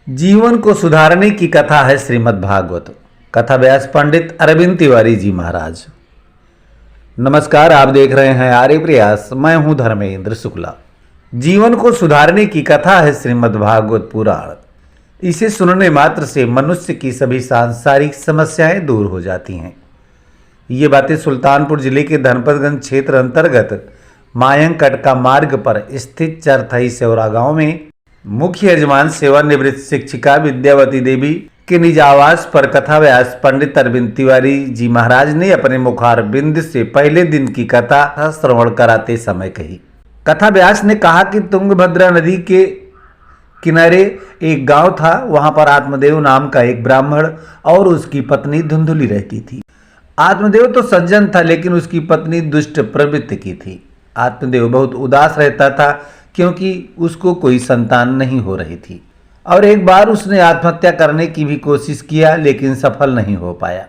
जीवन को सुधारने की कथा है श्रीमद् भागवत। कथा व्यास पंडित अरविंद तिवारी जी महाराज। नमस्कार, आप देख रहे हैं आर्य प्रयास। मैं हूं धर्मेंद्र शुक्ला। जीवन को सुधारने की कथा है श्रीमद् भागवत पुराण। इसे सुनने मात्र से मनुष्य की सभी सांसारिक समस्याएं दूर हो जाती हैं। ये बातें सुल्तानपुर जिले के धनपतगंज क्षेत्र अंतर्गत मायंकट का मार्ग पर स्थित चरथई सेवरा गांव में मुख्य यजमान सेवानिवृत्त शिक्षिका विद्यावती देवी के निज आवास पर कथा व्यास पंडित अरविंद तिवारी जी महाराज ने अपने मुखार बिंद से पहले दिन की कथा श्रवण कराते समय कही। कथा व्यास ने कहा कि तुंगभद्रा नदी के किनारे एक गांव था। वहां पर आत्मदेव नाम का एक ब्राह्मण और उसकी पत्नी धुंधुली रहती थी। आत्मदेव तो सज्जन था, लेकिन उसकी पत्नी दुष्ट प्रवृत्ति की थी। आत्मदेव बहुत उदास रहता था क्योंकि उसको कोई संतान नहीं हो रही थी, और एक बार उसने आत्महत्या करने की भी कोशिश किया, लेकिन सफल नहीं हो पाया।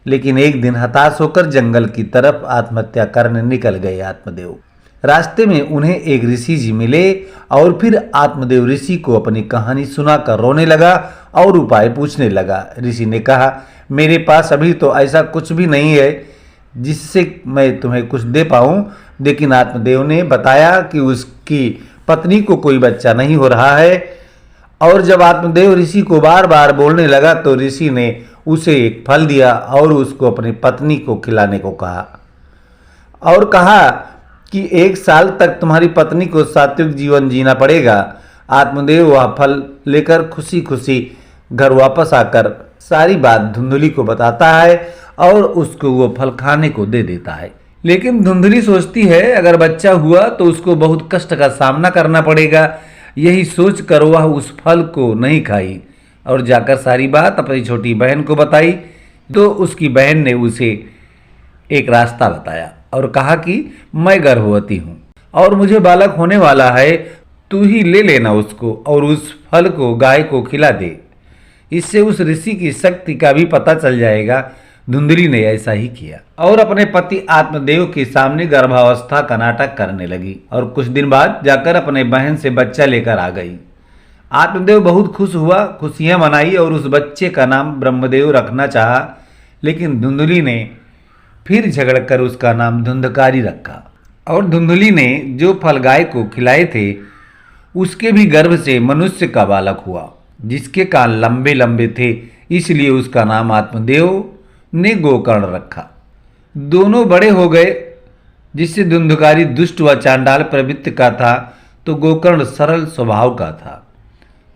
लेकिन एक दिन हताश होकर जंगल की तरफ आत्महत्या करने निकल गए आत्मदेव। रास्ते में उन्हें एक ऋषि जी मिले और फिर आत्मदेव ऋषि को अपनी कहानी सुनाकर रोने लगा और उपाय पूछने लगा। ऋषि ने कहा, मेरे पास अभी तो ऐसा कुछ भी नहीं है जिससे मैं तुम्हें कुछ दे पाऊं। लेकिन आत्मदेव ने बताया कि उसकी पत्नी को कोई बच्चा नहीं हो रहा है। और जब आत्मदेव ऋषि को बार बार बोलने लगा तो ऋषि ने उसे एक फल दिया और उसको अपनी पत्नी को खिलाने को कहा, और कहा कि 1 साल तक तुम्हारी पत्नी को सात्विक जीवन जीना पड़ेगा। आत्मदेव वह फल लेकर खुशी खुशी घर वापस आकर सारी बात धुंधुली को बताता है और उसको वो फल खाने को दे देता है। लेकिन धुंधुली सोचती है अगर बच्चा हुआ तो उसको बहुत कष्ट का सामना करना पड़ेगा। यही सोचकर वह उस फल को नहीं खाई और जाकर सारी बात अपनी छोटी बहन को बताई। तो उसकी बहन ने उसे एक रास्ता बताया और कहा कि मैं गर्भवती हूँ और मुझे बालक होने वाला है, तू ही ले लेना उसको और उस फल को गाय को खिला दे। इससे उस ऋषि की शक्ति का भी पता चल जाएगा। धुंधुली ने ऐसा ही किया और अपने पति आत्मदेव के सामने गर्भावस्था का नाटक करने लगी और कुछ दिन बाद जाकर अपने बहन से बच्चा लेकर आ गई। आत्मदेव बहुत खुश हुआ, खुशियां मनाई और उस बच्चे का नाम ब्रह्मदेव रखना चाहा। लेकिन धुंधुली ने फिर झगड़कर उसका नाम धुंधकारी रखा। और धुंधुली ने जो फल गाय को खिलाए थे उसके भी गर्भ से मनुष्य का बालक हुआ, जिसके कान लंबे लंबे थे, इसलिए उसका नाम आत्मदेव ने गोकर्ण रखा। दोनों बड़े हो गए, जिससे धुंधकारी दुष्ट व चांडाल प्रवृत्ति का था तो गोकर्ण सरल स्वभाव का था।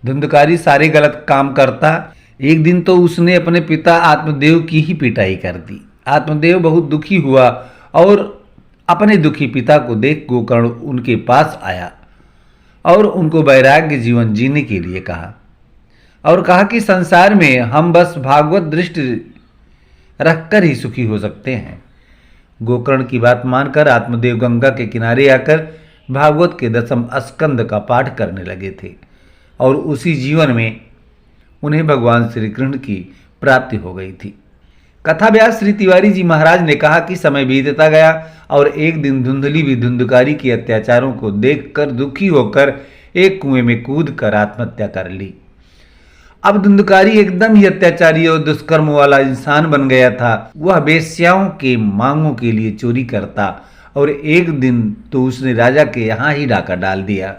धुंधकारी सारे गलत काम करता। एक दिन तो उसने अपने पिता आत्मदेव की ही पिटाई कर दी। आत्मदेव बहुत दुखी हुआ और अपने दुखी पिता को देख गोकर्ण उनके पास आया और उनको वैराग्य जीवन जीने के लिए कहा और कहा कि संसार में हम बस भागवत दृष्टि रखकर ही सुखी हो सकते हैं। गोकर्ण की बात मानकर आत्मदेव गंगा के किनारे आकर भागवत के 10वें स्कंद का पाठ करने लगे थे और उसी जीवन में उन्हें भगवान श्री कृष्ण की प्राप्ति हो गई थी। कथा व्यास श्री तिवारी जी महाराज ने कहा कि समय बीतता गया और एक दिन धुंधुली भी धुंधकारी के अत्याचारों को देखकर दुखी होकर एक कुएं में कूद कर आत्महत्या कर ली। अब धुंधकारी एकदम ही अत्याचारी और दुष्कर्म वाला इंसान बन गया था। वह वेश्याओं के मांगों के लिए चोरी करता और एक दिन तो उसने राजा के यहाँ ही डाका डाल दिया।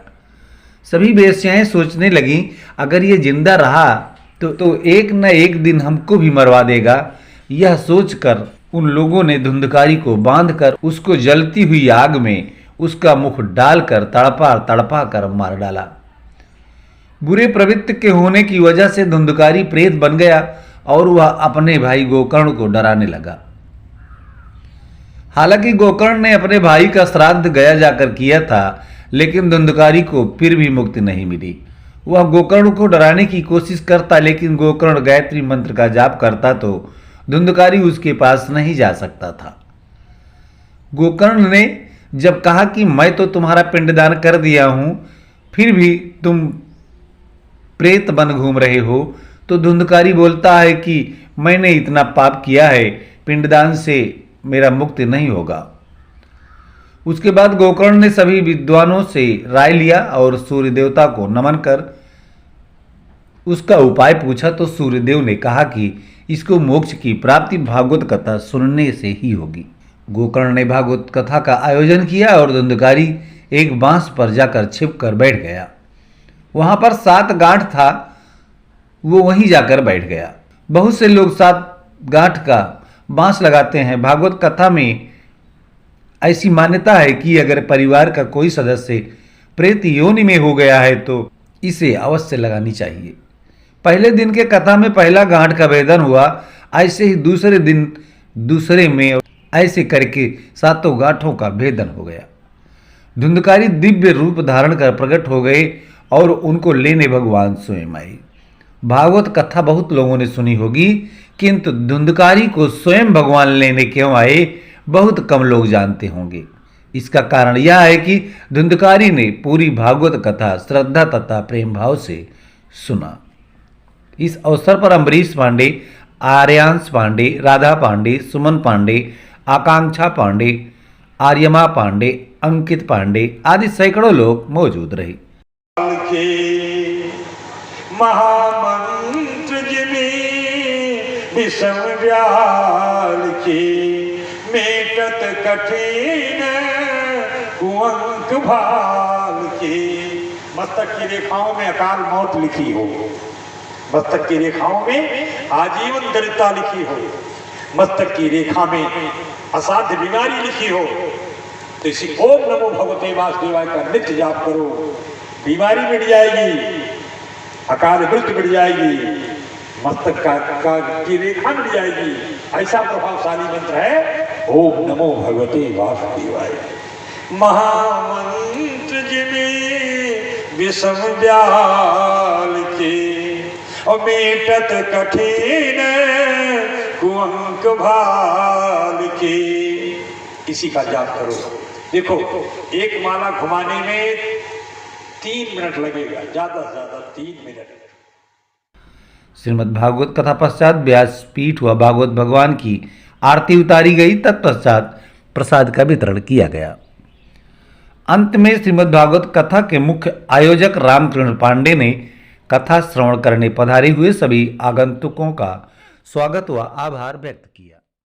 सभी वेश्याएं सोचने लगी अगर ये जिंदा रहा तो एक न एक दिन हमको भी मरवा देगा। यह सोचकर उन लोगों ने धुंधकारी को बांधकर उसको जलती हुई आग में उसका मुख डालकर तड़पा तड़पा कर मार डाला। बुरे प्रवृत्ति के होने की वजह से धुंधकारी प्रेत बन गया और वह अपने भाई गोकर्ण को डराने लगा। हालांकि गोकर्ण ने अपने भाई का श्राद्ध गया जाकर किया था, लेकिन धुंधकारी को फिर भी मुक्ति नहीं मिली। वह गोकर्ण को डराने की कोशिश करता, लेकिन गोकर्ण गायत्री मंत्र का जाप करता तो धुंधकारी उसके पास नहीं जा सकता था। गोकर्ण ने जब कहा कि मैं तो तुम्हारा पिंडदान कर दिया हूं, फिर भी तुम प्रेत बन घूम रहे हो, तो धुंधकारी बोलता है कि मैंने इतना पाप किया है, पिंडदान से मेरा मुक्ति नहीं होगा। उसके बाद गोकर्ण ने सभी विद्वानों से राय लिया और सूर्य देवता को नमन कर उसका उपाय पूछा तो सूर्यदेव ने कहा कि इसको मोक्ष की प्राप्ति भागवत कथा सुनने से ही होगी। गोकर्ण ने भागवत कथा का आयोजन किया और धुंधकारी एक बांस पर जाकर छिप कर बैठ गया। वहां पर 7 गांठ था, वो वहीं जाकर बैठ गया। बहुत से लोग 7 गांठ का बांस लगाते हैं। भागवत कथा में ऐसी मान्यता है कि अगर परिवार का कोई सदस्य प्रेत योनि में हो गया है तो इसे अवश्य लगानी चाहिए। पहले दिन के कथा में पहला गांठ का भेदन हुआ, ऐसे ही दूसरे दिन दूसरे में, ऐसे करके 7 गांठों का भेदन हो गया। धुंधकारी दिव्य रूप धारण कर प्रकट हो गए और उनको लेने भगवान स्वयं आए। भागवत कथा बहुत लोगों ने सुनी होगी, किंतु धुंधकारी को स्वयं भगवान लेने क्यों आए बहुत कम लोग जानते होंगे। इसका कारण यह है कि धुंधकारी ने पूरी भागवत कथा श्रद्धा तथा प्रेम भाव से सुना। इस अवसर पर अम्बरीश पांडे, आर्यांश पांडे, राधा पांडे, सुमन पांडे, आकांक्षा पांडे, आर्यमा पांडे, अंकित पांडे आदि सैकड़ों लोग मौजूद रहे। महामंत्र विषम व्याल के मेटत कठिन कुंक भाल के। मस्तक की रेखाओं में अकाल मौत लिखी हो, मस्तक की रेखाओं में आजीवन दरिद्रता लिखी हो, मस्तक की रेखा में असाध्य बीमारी लिखी हो, तो इसी ओम नमो भगवते वासुदेवाय का नित्य जाप करो, बीमारी मिट जाएगी, अकाल मृत्यु मिट जाएगी, मस्तक की रेखा मिट जाएगी। ऐसा प्रभावशाली मंत्र है ओम नमो भगवते वासुदेवाय। महामंत्र जिमें विषम व्याल के और मेटत कठिन कुंक भाल के। इसी का जाप करो। देखो, एक माला घुमाने में 3 मिनट लगेगा, ज्यादा से ज्यादा 3 मिनट। श्रीमद् भागवत कथा पश्चात व्यासपीठ व भागवत भगवान की आरती उतारी गई। तत्पश्चात प्रसाद का वितरण किया गया। अंत में श्रीमद् भागवत कथा के मुख्य आयोजक रामकृष्ण पांडे ने कथा श्रवण करने पधारे हुए सभी आगंतुकों का स्वागत व आभार व्यक्त किया।